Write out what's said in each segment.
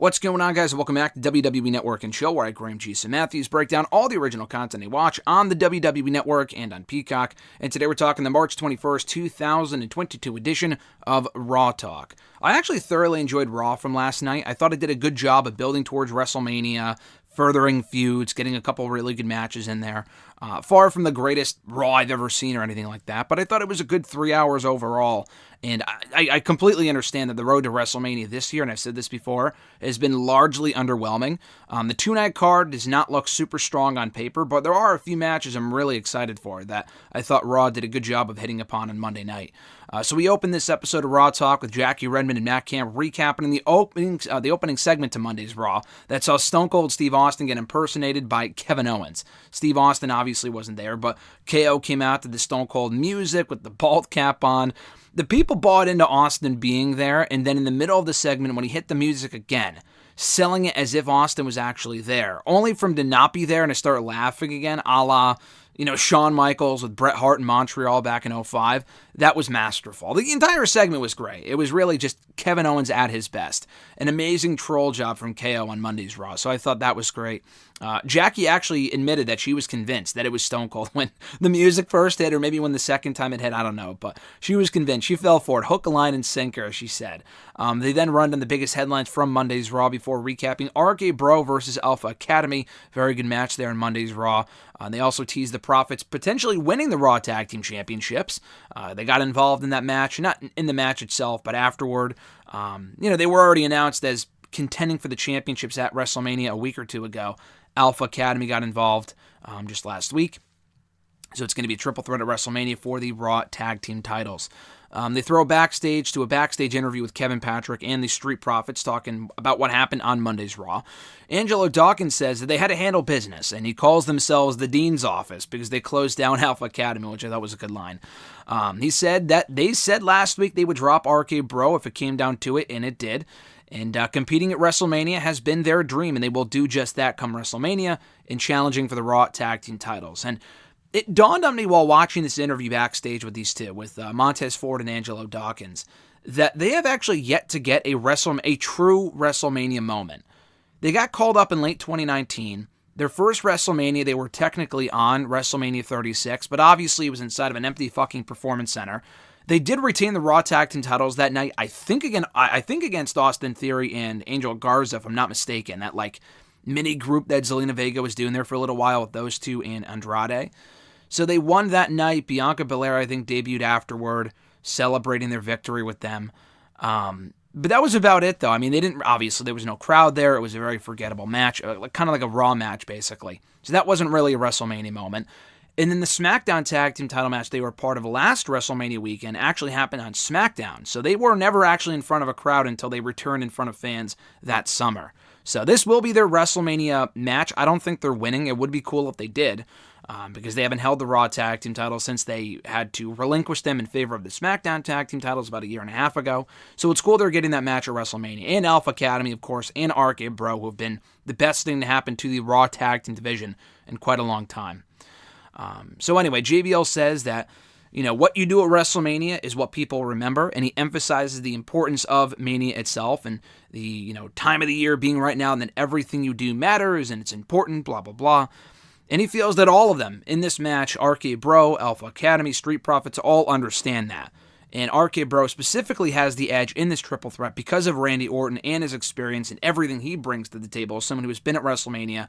What's going on, guys? Welcome back to WWE Network and Show, where I, Graham G. Matthews, break down all the original content you watch on the WWE Network and on Peacock. And today we're talking the March 21st, 2022 edition of Raw Talk. I actually thoroughly enjoyed Raw from last night. I thought it did a good job of building towards WrestleMania, furthering feuds, getting a couple really good matches in there. Far from the greatest Raw I've ever seen or anything like that, but I thought it was a good 3 hours overall. And I completely understand that the road to WrestleMania this year, and I've said this before, has been largely underwhelming. The two-night card does not look super strong on paper, but there are a few matches I'm really excited for that I thought Raw did a good job of hitting upon on Monday night. So we opened this episode of Raw Talk with Jackie Redmond and Matt Camp recapping the opening segment to Monday's Raw that saw Stone Cold Steve Austin get impersonated by Kevin Owens. Steve Austin obviously wasn't there, but KO came out to the Stone Cold music with the bald cap on. The people bought into Austin being there, and then in the middle of the segment, when he hit the music again, selling it as if Austin was actually there, only for him to not be there and to start laughing again, a la, Shawn Michaels with Bret Hart in Montreal back in 2005. That was masterful. The entire segment was great. It was really just Kevin Owens at his best. An amazing troll job from KO on Monday's Raw, so I thought that was great. Jackie actually admitted that she was convinced that it was Stone Cold when the music first hit, or maybe when the second time it hit, I don't know, but she was convinced. She fell for it, hook, line, and sinker, as she said. They then run down the biggest headlines from Monday's Raw before recapping RK Bro versus Alpha Academy. Very good match there on Monday's Raw. They also teased the Profits potentially winning the Raw Tag Team Championships. They got involved in that match, not in the match itself, but afterward. They were already announced as contending for the championships at WrestleMania a week or two ago. Alpha Academy got involved just last week. So it's going to be a triple threat at WrestleMania for the Raw Tag Team titles. They throw backstage to a backstage interview with Kevin Patrick and the Street Profits talking about what happened on Monday's Raw. Angelo Dawkins says that they had to handle business, and he calls themselves the Dean's Office because they closed down Alpha Academy, which I thought was a good line. He said that they said last week they would drop RK Bro if it came down to it, and it did. And competing at WrestleMania has been their dream, and they will do just that come WrestleMania in challenging for the Raw Tag Team titles. And it dawned on me while watching this interview backstage with these two, with Montez Ford and Angelo Dawkins, that they have actually yet to get a true WrestleMania moment. They got called up in late 2019. Their first WrestleMania, they were technically on WrestleMania 36, but obviously it was inside of an empty fucking performance center. They did retain the Raw Tag Team titles that night, I think against Austin Theory and Angel Garza, if I'm not mistaken. That mini group that Zelina Vega was doing there for a little while with those two and Andrade. So they won that night. Bianca Belair, I think, debuted afterward, celebrating their victory with them. But that was about it, though. I mean, there was no crowd there. It was a very forgettable match, kind of like a Raw match, basically. So that wasn't really a WrestleMania moment. And then the SmackDown Tag Team title match they were part of last WrestleMania weekend actually happened on SmackDown. So they were never actually in front of a crowd until they returned in front of fans that summer. So this will be their WrestleMania match. I don't think they're winning. It would be cool if they did, because they haven't held the Raw Tag Team titles since they had to relinquish them in favor of the SmackDown Tag Team titles about a year and a half ago. So it's cool they're getting that match at WrestleMania. And Alpha Academy, of course, and RK Bro, who have been the best thing to happen to the Raw Tag Team division in quite a long time. So anyway, JBL says that, what you do at WrestleMania is what people remember, and he emphasizes the importance of Mania itself and the, time of the year being right now, and that everything you do matters, and it's important, blah, blah, blah. And he feels that all of them in this match, RK Bro, Alpha Academy, Street Profits, all understand that. And RK Bro specifically has the edge in this triple threat because of Randy Orton and his experience and everything he brings to the table as someone who has been at WrestleMania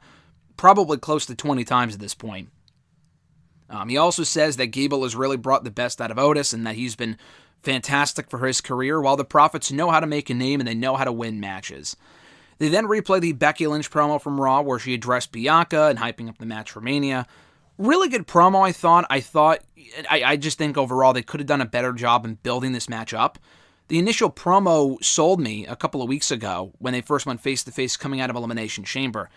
probably close to 20 times at this point. He also says that Gable has really brought the best out of Otis and that he's been fantastic for his career, while the Profits know how to make a name and they know how to win matches. They then replay the Becky Lynch promo from Raw where she addressed Bianca and hyping up the match for Mania. Really good promo, I thought. I just think overall they could have done a better job in building this match up. The initial promo sold me a couple of weeks ago when they first went face-to-face coming out of Elimination Chamber.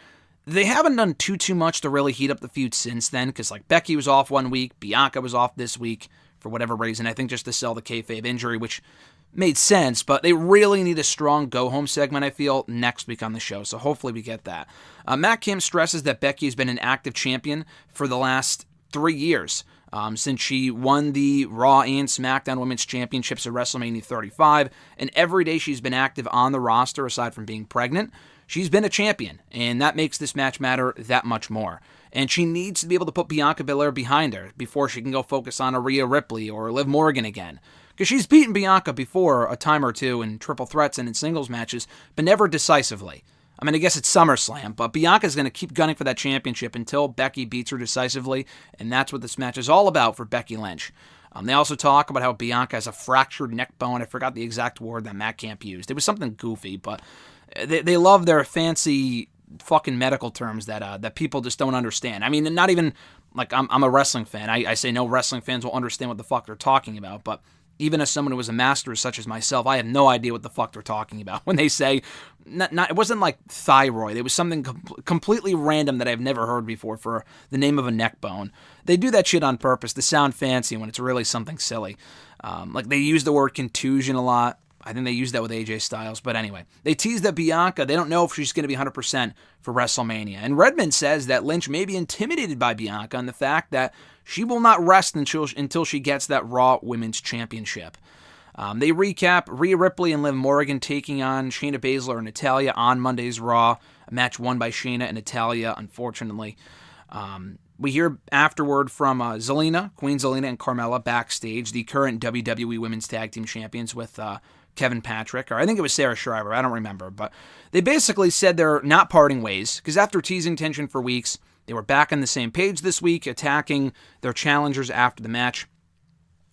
They haven't done too much to really heat up the feud since then, because Becky was off one week, Bianca was off this week for whatever reason. I think just to sell the kayfabe injury, which made sense, but they really need a strong go-home segment, I feel, next week on the show, so hopefully we get that. Matt Kim stresses that Becky has been an active champion for the last 3 years. since she won the Raw and SmackDown Women's Championships at WrestleMania 35, and every day she's been active on the roster aside from being pregnant, she's been a champion, and that makes this match matter that much more. And she needs to be able to put Bianca Belair behind her before she can go focus on Rhea Ripley or Liv Morgan again. Because she's beaten Bianca before a time or two in triple threats and in singles matches, but never decisively. I mean, I guess it's SummerSlam, but Bianca's going to keep gunning for that championship until Becky beats her decisively, and that's what this match is all about for Becky Lynch. They also talk about how Bianca has a fractured neck bone. I forgot the exact word that Matt Camp used. It was something goofy, but they love their fancy fucking medical terms that people just don't understand. I mean, not even, like, I'm a wrestling fan. I say no wrestling fans will understand what the fuck they're talking about, but even as someone who was a master such as myself, I have no idea what the fuck they're talking about when they say, it wasn't like thyroid. It was something completely random that I've never heard before for the name of a neck bone. They do that shit on purpose to sound fancy when it's really something silly. Like they use the word contusion a lot. I think they used that with AJ Styles. But anyway, they tease that Bianca, they don't know if she's going to be 100% for WrestleMania. And Redmond says that Lynch may be intimidated by Bianca and the fact that she will not rest until she gets that Raw Women's Championship. They recap Rhea Ripley and Liv Morgan taking on Shayna Baszler and Natalya on Monday's Raw, a match won by Shayna and Natalya, unfortunately. We hear afterward from Zelina, Queen Zelina and Carmella backstage, the current WWE Women's Tag Team Champions with Kevin Patrick, or I think it was Sarah Schreiber, I don't remember, but they basically said they're not parting ways, because after teasing tension for weeks, they were back on the same page this week, attacking their challengers after the match.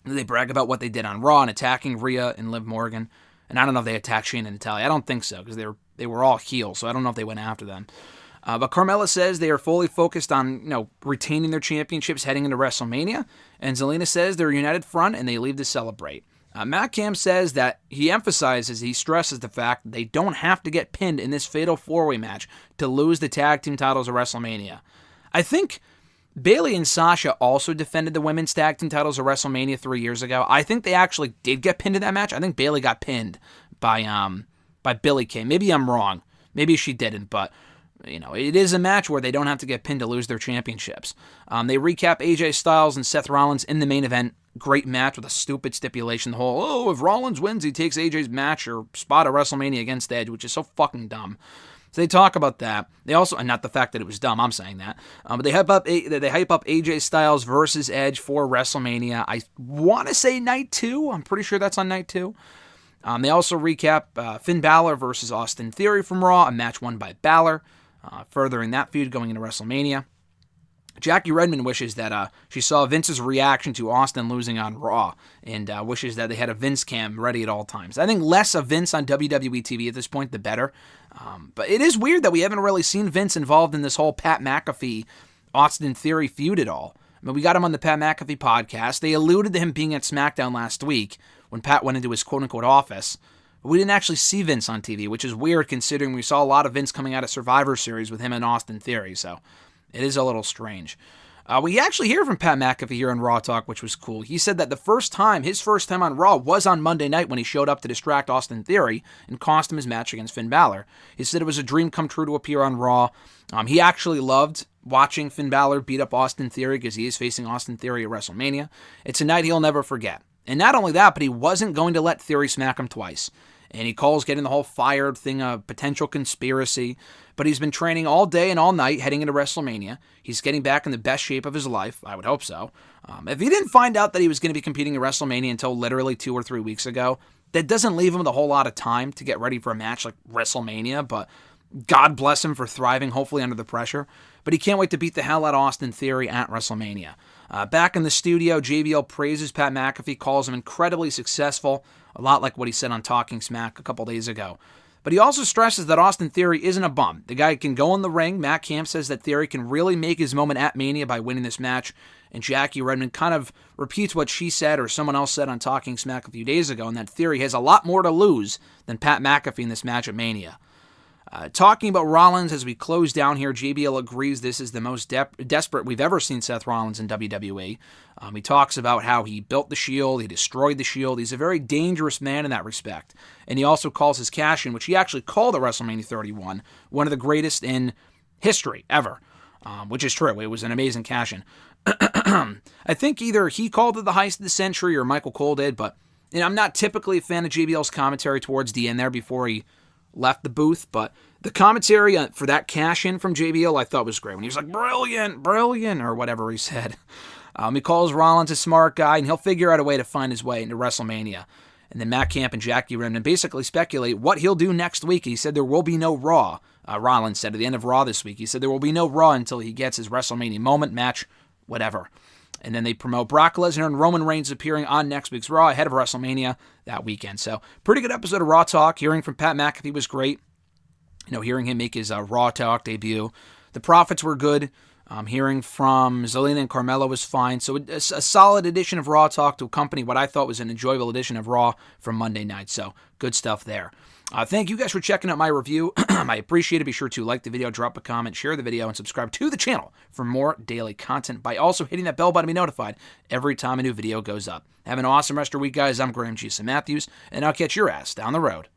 They brag about what they did on Raw and attacking Rhea and Liv Morgan, and I don't know if they attacked Shayna and Natalya, I don't think so, because they were all heels, so I don't know if they went after them. But Carmella says they are fully focused on, retaining their championships heading into WrestleMania, and Zelina says they're a united front and they leave to celebrate. Matt Camp says that he stresses the fact that they don't have to get pinned in this fatal four-way match to lose the tag team titles at WrestleMania. I think Bayley and Sasha also defended the women's tag team titles at WrestleMania 3 years ago. I think they actually did get pinned in that match. I think Bayley got pinned by Billie Kay. Maybe I'm wrong. Maybe she didn't, but it is a match where they don't have to get pinned to lose their championships. They recap AJ Styles and Seth Rollins in the main event. Great match with a stupid stipulation. The whole, if Rollins wins, he takes AJ's match or spot at WrestleMania against Edge, which is so fucking dumb. So they talk about that. They also, and not the fact that it was dumb, I'm saying that, but they hype up AJ Styles versus Edge for WrestleMania. I want to say night 2. I'm pretty sure that's on night 2. They also recap Finn Balor versus Austin Theory from Raw, a match won by Balor, furthering that feud going into WrestleMania. Jackie Redmond wishes that she saw Vince's reaction to Austin losing on Raw and wishes that they had a Vince cam ready at all times. I think less of Vince on WWE TV at this point, the better. But it is weird that we haven't really seen Vince involved in this whole Pat McAfee, Austin Theory feud at all. I mean, we got him on the Pat McAfee podcast. They alluded to him being at SmackDown last week when Pat went into his quote-unquote office. But we didn't actually see Vince on TV, which is weird considering we saw a lot of Vince coming out of Survivor Series with him and Austin Theory, so it is a little strange. We actually hear from Pat McAfee here on Raw Talk, which was cool. He said that his first time on Raw was on Monday night when he showed up to distract Austin Theory and cost him his match against Finn Balor. He said it was a dream come true to appear on Raw. He actually loved watching Finn Balor beat up Austin Theory because he is facing Austin Theory at WrestleMania. It's a night he'll never forget. And not only that, but he wasn't going to let Theory smack him twice. And he calls getting the whole fired thing a potential conspiracy. But he's been training all day and all night heading into WrestleMania. He's getting back in the best shape of his life. I would hope so. If he didn't find out that he was going to be competing in WrestleMania until literally 2 or 3 weeks ago, that doesn't leave him with a whole lot of time to get ready for a match like WrestleMania. But God bless him for thriving, hopefully under the pressure. But he can't wait to beat the hell out of Austin Theory at WrestleMania. Back in the studio, JBL praises Pat McAfee, calls him incredibly successful, a lot like what he said on Talking Smack a couple days ago. But he also stresses that Austin Theory isn't a bum. The guy can go in the ring. Matt Camp says that Theory can really make his moment at Mania by winning this match. And Jackie Redmond kind of repeats what she said or someone else said on Talking Smack a few days ago, and that Theory has a lot more to lose than Pat McAfee in this match at Mania. Talking about Rollins as we close down here, JBL agrees this is the most desperate we've ever seen Seth Rollins in WWE. He talks about how he built the Shield, he destroyed the Shield. He's a very dangerous man in that respect. And he also calls his cash-in, which he actually called at WrestleMania 31, one of the greatest in history ever, which is true. It was an amazing cash-in. I think either he called it the heist of the century or Michael Cole did, but I'm not typically a fan of JBL's commentary towards the end there before he left the booth, but the commentary for that cash-in from JBL I thought was great. When he was like, brilliant, or whatever he said. He calls Rollins a smart guy, and he'll figure out a way to find his way into WrestleMania. And then Matt Camp and Jackie Remden basically speculate what he'll do next week. He said there will be no Raw. Rollins said at the end of Raw this week, he said there will be no Raw until he gets his WrestleMania moment, match, whatever. And then they promote Brock Lesnar and Roman Reigns appearing on next week's Raw ahead of WrestleMania that weekend. So pretty good episode of Raw Talk. Hearing from Pat McAfee was great. Hearing him make his Raw Talk debut. The Profits were good. Hearing from Zelina and Carmella was fine. So a solid edition of Raw Talk to accompany what I thought was an enjoyable edition of Raw from Monday night. So good stuff there. Thank you guys for checking out my review. I appreciate it. Be sure to like the video, drop a comment, share the video, and subscribe to the channel for more daily content by also hitting that bell button to be notified every time a new video goes up. Have an awesome rest of your week, guys. I'm Graham G. Matthews, and I'll catch your ass down the road.